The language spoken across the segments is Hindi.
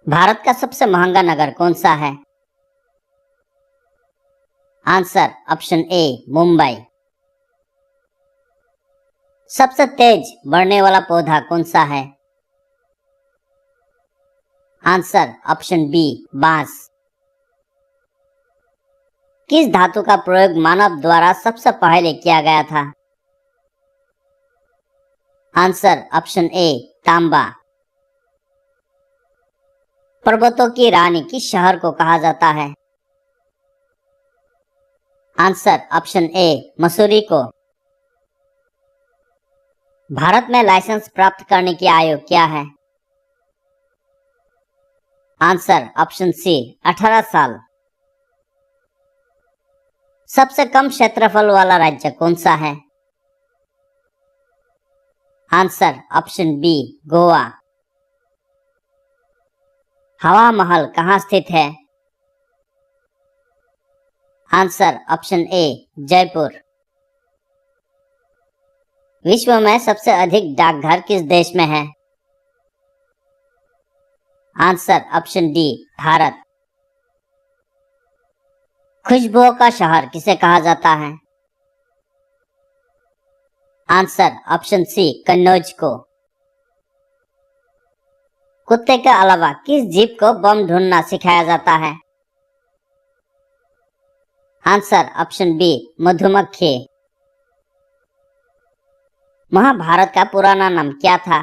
भारत का सबसे महंगा नगर कौन सा है? आंसर ऑप्शन ए मुंबई। सबसे तेज बढ़ने वाला पौधा कौन सा है? आंसर ऑप्शन बी बांस। किस धातु का प्रयोग मानव द्वारा सबसे पहले किया गया था? आंसर ऑप्शन ए तांबा। पर्वतों की रानी किस शहर को कहा जाता है? आंसर ऑप्शन ए मसूरी को। भारत में लाइसेंस प्राप्त करने की आयु क्या है? आंसर ऑप्शन सी 18 साल। सबसे कम क्षेत्रफल वाला राज्य कौन सा है? Answer option B Goa. Hawa Mahal कहाँ स्थित है? Answer option A Jaipur. विश्व में सबसे अधिक डाकघर किस देश में है? Answer option D Bharat. खुशबुओं का शहर किसे कहा जाता है? आंसर ऑप्शन सी कन्नौज को। कुत्ते के अलावा किस जीव को बम ढूंढना सिखाया जाता है? आंसर ऑप्शन बी मधुमक्खी। महाभारत का पुराना नाम क्या था?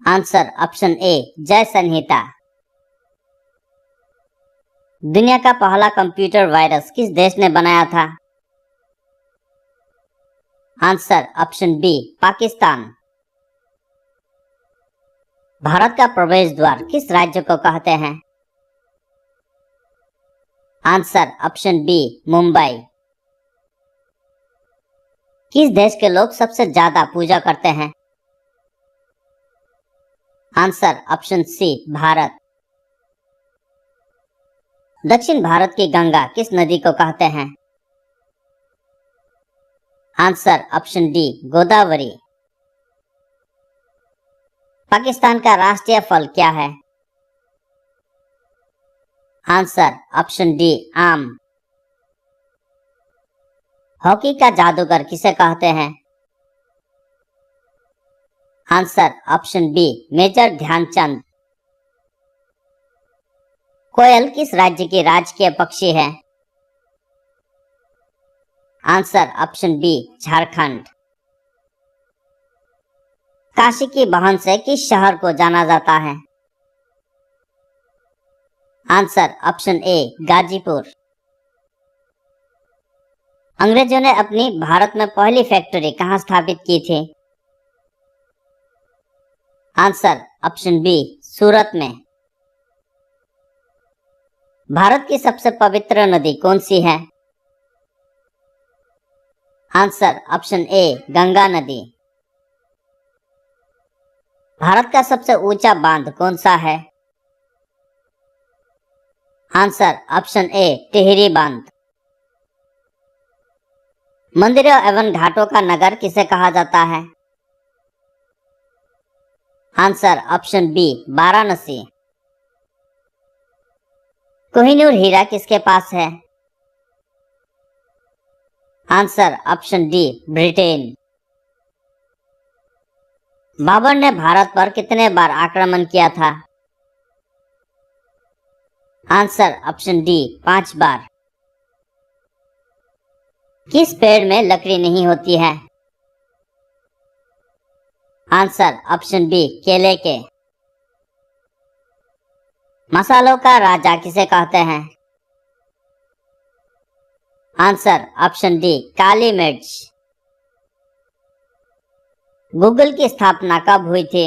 आंसर ऑप्शन ए जय संहिता। दुनिया का पहला कंप्यूटर वायरस किस देश ने बनाया था? Answer option B Pakistan. Bharat का प्रवेश द्वार किस राज्य को कहते हैं? Answer option B Mumbai. किस देश के लोग सबसे ज्यादा पूजा करते हैं? Answer option C Bharat. दक्षिण भारत की गंगा किस नदी को कहते हैं? Answer option D Godavari. Pakistan का राष्ट्रीय फल क्या है? आंसर ऑप्शन डी आम। हॉकी का जादूगर किसे कहते हैं? Answer option B major Dhyanchand. कोयल किस राज्य की राजकीय पक्षी है? Answer option B Jharkhand. Kashi की बहन से किस शहर को जाना जाता है? Answer option A Ghazipur. अंग्रेजों ने अपनी भारत में पहली फैक्ट्री कहां स्थापित की थी? आंसर ऑप्शन बी सूरत में। भारत की सबसे पवित्र नदी कौन सी है? आंसर ऑप्शन ए गंगा नदी। भारत का सबसे ऊंचा बांध कौन सा है? आंसर ऑप्शन ए टिहरी बांध। मंदिरों एवं घाटों का नगर किसे कहा जाता है? Answer option B Varanasi. Kohinoor हीरा किसके पास है? Answer option D Britain. Babur ने भारत पर कितने बार आक्रमण किया था? आंसर ऑप्शन डी 5 बार। किस पेड़ में लकड़ी नहीं होती है? आंसर ऑप्शन बी केले के। मसालों का राजा किसे कहते हैं? आंसर ऑप्शन डी काली मिर्च। गूगल की स्थापना कब हुई थी?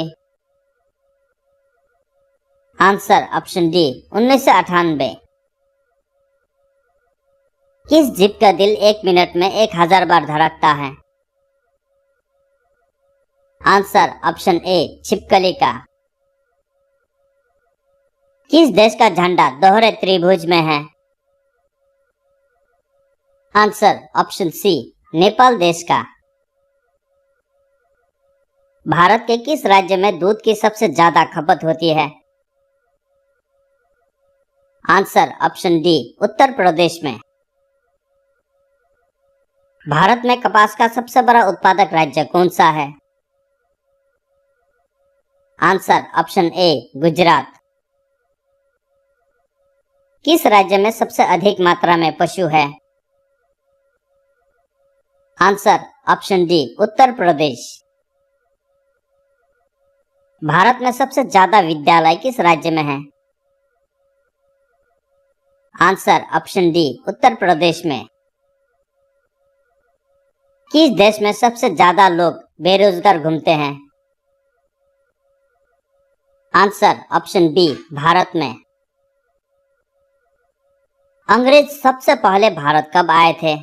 Answer option D 1998। किस जीव का दिल 1 मिनट में 1000 बार धड़कता है? आंसर ऑप्शन ए छिपकली का। किस देश का झंडा दोहरे त्रिभुज में है? आंसर ऑप्शन सी नेपाल देश का। भारत के किस राज्य में दूध की सबसे ज्यादा खपत होती है? Answer option D, Uttar Pradesh में। भारत में कपास का सबसे बड़ा उत्पादक राज्य कौन सा है? आंसर ऑप्शन ए, गुजरात। किस राज्य में सबसे अधिक मात्रा में पशु है? Answer option D, Uttar Pradesh. Bharat में सबसे ज्यादा विद्यालय किस राज्य में है? Answer option D, Uttar Pradesh में। किस देश में सबसे ज्यादा लोग बेरोजगार घूमते हैं? आंसर ऑप्शन बी, भारत में। अंग्रेज सबसे पहले भारत कब आए थे?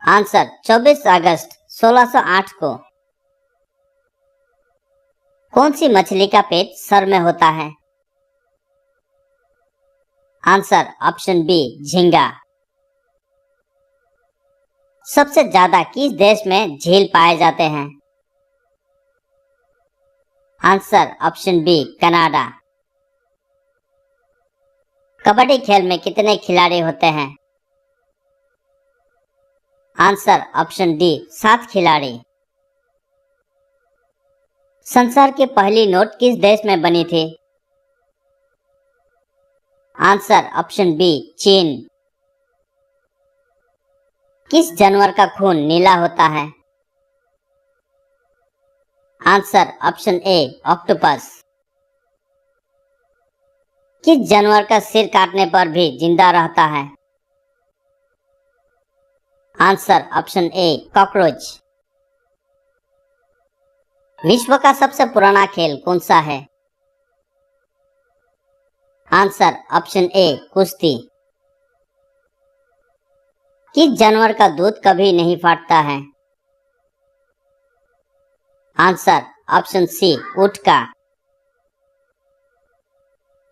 आंसर 24 अगस्त 1608 को। कौन सी मछली का पेट सर में होता है? आंसर ऑप्शन बी, झींगा। सबसे ज्यादा किस देश में झील पाए जाते हैं? Answer option B, Canada. Kabaddi खेल में कितने खिलाड़ी होते हैं? आंसर ऑप्शन डी, 7 खिलाड़ी। संसार की पहली नोट किस देश में बनी थी? आंसर ऑप्शन बी, चीन। किस जानवर का खून नीला होता है? आंसर ऑप्शन ए, ऑक्टोपस। किस जानवर का सिर काटने पर भी जिंदा रहता है? आंसर ऑप्शन ए, कॉकरोच। विश्व का सबसे पुराना खेल कौन सा है? आंसर ऑप्शन ए, कुश्ती। किस जानवर का दूध कभी नहीं फाटता है? आंसर ऑप्शन सी, ऊंट का।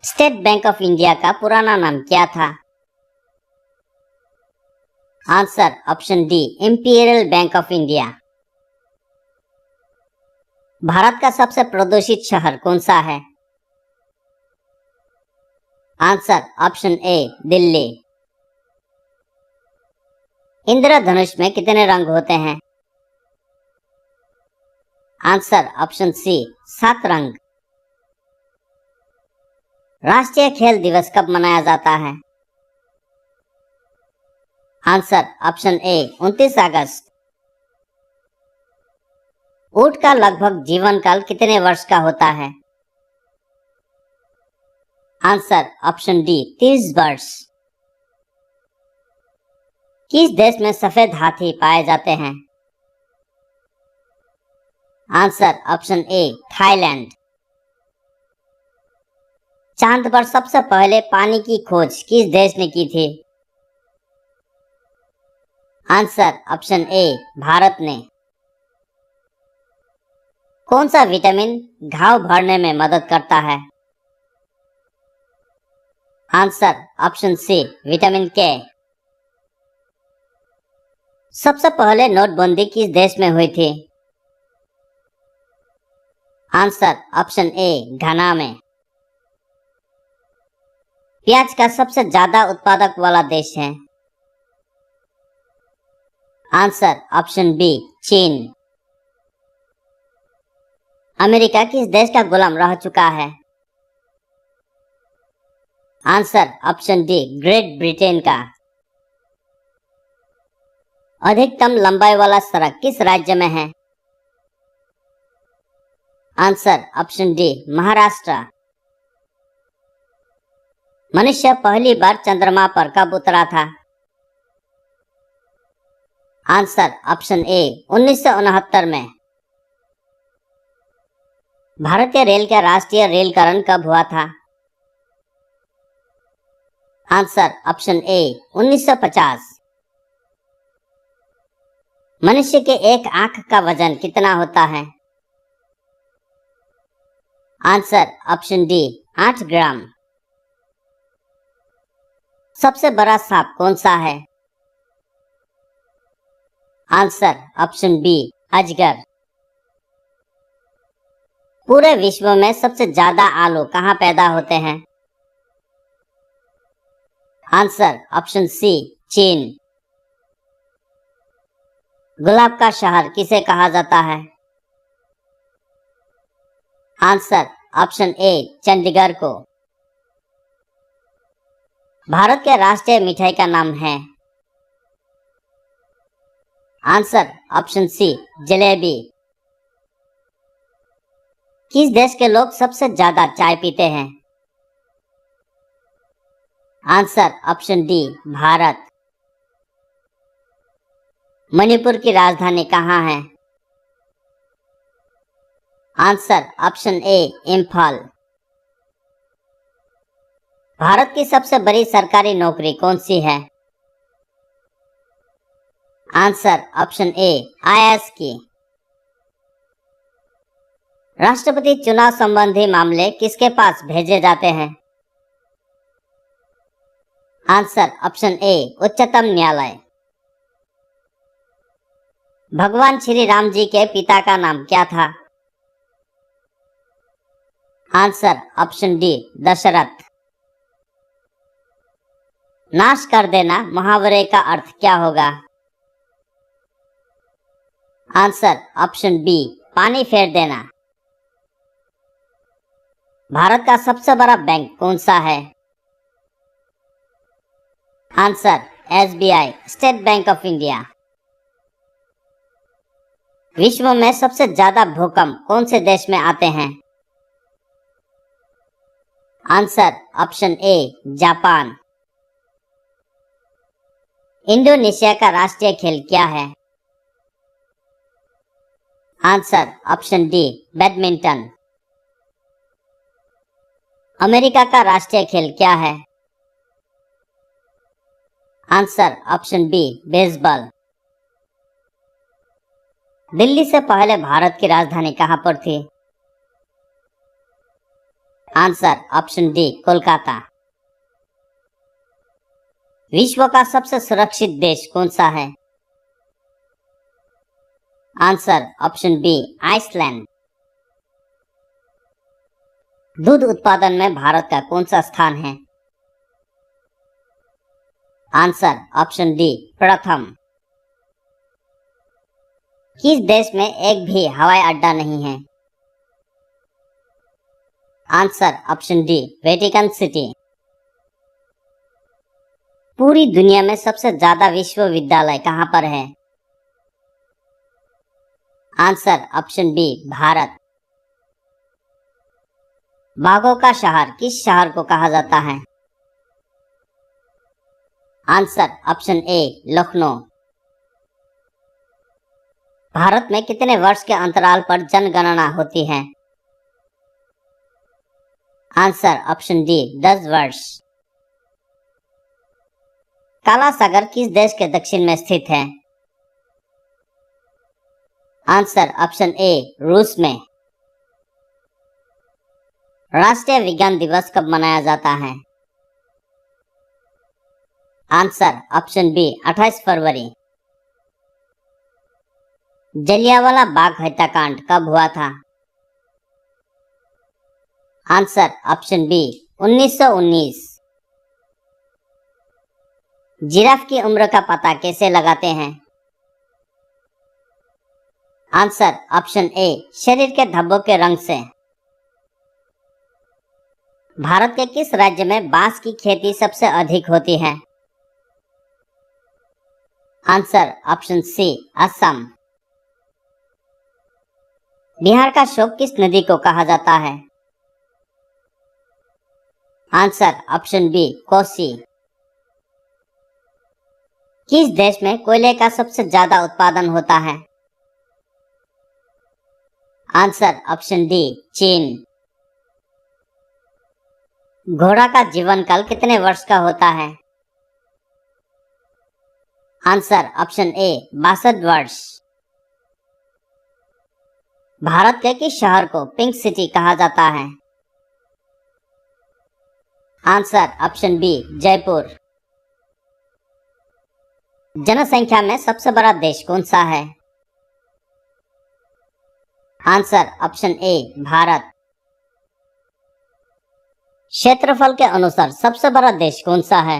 स्टेट बैंक ऑफ इंडिया का पुराना नाम क्या था? Answer option D, imperial bank of India. Bharat का सबसे प्रदूषित शहर कौन सा है? Answer option A, Delhi. इंद्रधनुष में कितने रंग होते हैं? आंसर ऑप्शन सी, 7 रंग। राष्ट्रीय खेल दिवस कब मनाया जाता है? आंसर ऑप्शन ए, 29 अगस्त। ऊंट का लगभग जीवन काल कितने वर्ष का होता है? आंसर ऑप्शन डी, 30 वर्ष। किस देश में सफेद हाथी पाए जाते हैं? आंसर ऑप्शन ए, थाईलैंड। चांद पर सबसे पहले पानी की खोज किस देश ने की थी? आंसर ऑप्शन ए, भारत ने। कौन सा विटामिन घाव भरने में मदद करता है? आंसर ऑप्शन सी, विटामिन के। सबसे पहले नोटबंदी किस देश में हुई थी? आंसर ऑप्शन ए, घाना में। प्याज का सबसे ज्यादा उत्पादक वाला देश है? आंसर ऑप्शन बी, चीन। अमेरिका किस देश का गुलाम रह चुका है? Answer option D, great Britain का। अधिकतम लंबाई वाला सड़क किस राज्य में है? Answer option D, Maharashtra. मनुष्य पहली बार चंद्रमा पर कब उतरा था? आंसर ऑप्शन ए, 1969 में। भारतीय रेल का राष्ट्रीय रेलकरण कब हुआ था? आंसर ऑप्शन ए, 1950। मनुष्य के एक आंख का वजन कितना होता है? आंसर ऑप्शन डी, 8 ग्राम। सबसे बड़ा सांप कौन सा है? आंसर ऑप्शन बी, अजगर। पूरे विश्व में सबसे ज्यादा आलू कहाँ पैदा होते हैं? आंसर ऑप्शन सी, चीन। गुलाब का शहर किसे कहा जाता है? आंसर ऑप्शन ए, चंडीगढ़ को। भारत के राष्ट्रीय मिठाई का नाम है? Answer option C, jalebi. किस देश के लोग सबसे ज्यादा चाय पीते हैं? Answer option D, Bharat. Manipur की राजधानी कहाँ है? Answer option A, Imphal. Bharat की सबसे बड़ी सरकारी नौकरी कौन सी है? आंसर ऑप्शन ए, आईएएस की। राष्ट्रपति चुनाव संबंधी मामले किसके पास भेजे जाते हैं? आंसर ऑप्शन ए, उच्चतम न्यायालय। भगवान श्री राम जी के पिता का नाम क्या था? Answer option D, Dasharath. नाश कर देना मुहावरे का अर्थ क्या होगा? आंसर ऑप्शन बी, पानी फेर देना। भारत का सबसे बड़ा बैंक कौन सा है? Answer SBI, state bank of India. विश्व में सबसे ज्यादा भूकंप कौन से देश में आते हैं? Answer option A, Japan. Indonesia का राष्ट्रीय खेल क्या है? Answer option D, badminton. America का राष्ट्रीय खेल क्या है? Answer option B, baseball. Delhi से पहले भारत की राजधानी कहां पर थी? Answer option D, Kolkata. विश्व का सबसे सुरक्षित देश कौन सा है? Answer option B, Iceland. दूध उत्पादन में भारत का कौन सा स्थान है? आंसर ऑप्शन डी, प्रथम। किस देश में एक भी हवाई अड्डा नहीं है? Answer option D, Vatican city. पूरी दुनिया में सबसे ज्यादा विश्वविद्यालय कहां पर है? Answer option B, Bharat. बाघों का शहर किस शहर को कहा जाता है? Answer option A, Lucknow. Bharat में कितने वर्ष के अंतराल पर जनगणना होती है? आंसर ऑप्शन डी, 10 वर्ष। काला सागर किस देश के दक्षिण में स्थित है? आंसर ऑप्शन ए, रूस में। राष्ट्रीय विज्ञान दिवस कब मनाया जाता है? आंसर ऑप्शन बी, 28 फरवरी। जलियांवाला बाग हत्याकांड कब हुआ था? Answer option B, 1919। जिराफ की उम्र का पता कैसे लगाते हैं? आंसर ऑप्शन ए, शरीर के धब्बों के रंग से। भारत के किस राज्य में बांस की खेती सबसे अधिक होती है? Answer option C, Assam. Bihar का शोक किस नदी को कहा जाता है? Answer option B, Kosi. किस देश में कोयले का सबसे ज्यादा उत्पादन होता है? आंसर ऑप्शन डी, चीन। घोड़ा का जीवन काल कितने वर्ष का होता है? आंसर ऑप्शन ए, 62 वर्ष। भारत के किस शहर को पिंक सिटी कहा जाता है? Answer option B, Jaipur. जनसंख्या में सबसे बड़ा देश कौन सा है? Answer option A Bharat. क्षेत्रफल के अनुसार सबसे बड़ा देश कौन सा है?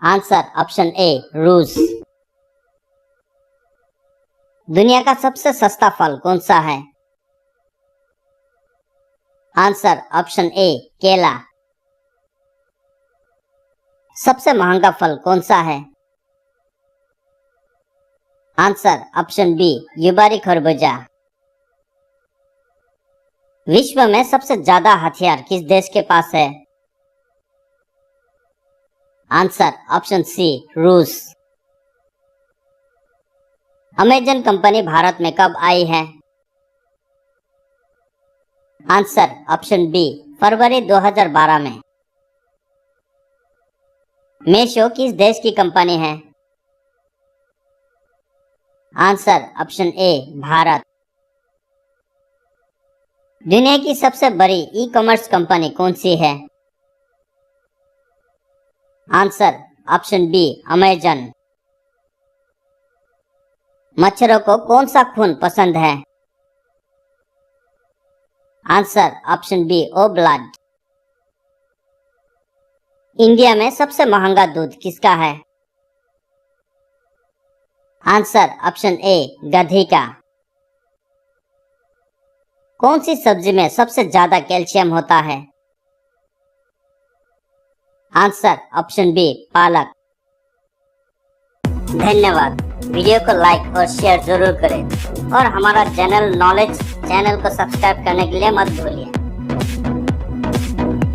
आंसर ऑप्शन ए रूस। दुनिया का सबसे सस्ता फल कौन सा है? आंसर ऑप्शन ए केला। सबसे महंगा फल कौन सा है? आंसर ऑप्शन बी युबारी खरबूजा। विश्व में सबसे ज्यादा हथियार किस देश के पास है? आंसर ऑप्शन सी रूस। अमेजन कंपनी भारत में कब आई है? आंसर ऑप्शन बी फरवरी 2012 में। मीशो किस देश की कंपनी है? Answer option A Bharat. दुनिया की सबसे बड़ी ई कॉमर्स कंपनी कौन सी है? Answer option B Amazon. मच्छरों को कौन सा खून पसंद है? Answer option B O blood. India में सबसे महंगा दूध किसका है? आंसर ऑप्शन ए गधी का। कौन सी सब्जी में सबसे ज्यादा कैल्शियम होता है? आंसर ऑप्शन बी पालक। धन्यवाद। वीडियो को लाइक और शेयर जरूर करें और हमारा जनरल नॉलेज चैनल को सब्सक्राइब करने के लिए मत भूलिए।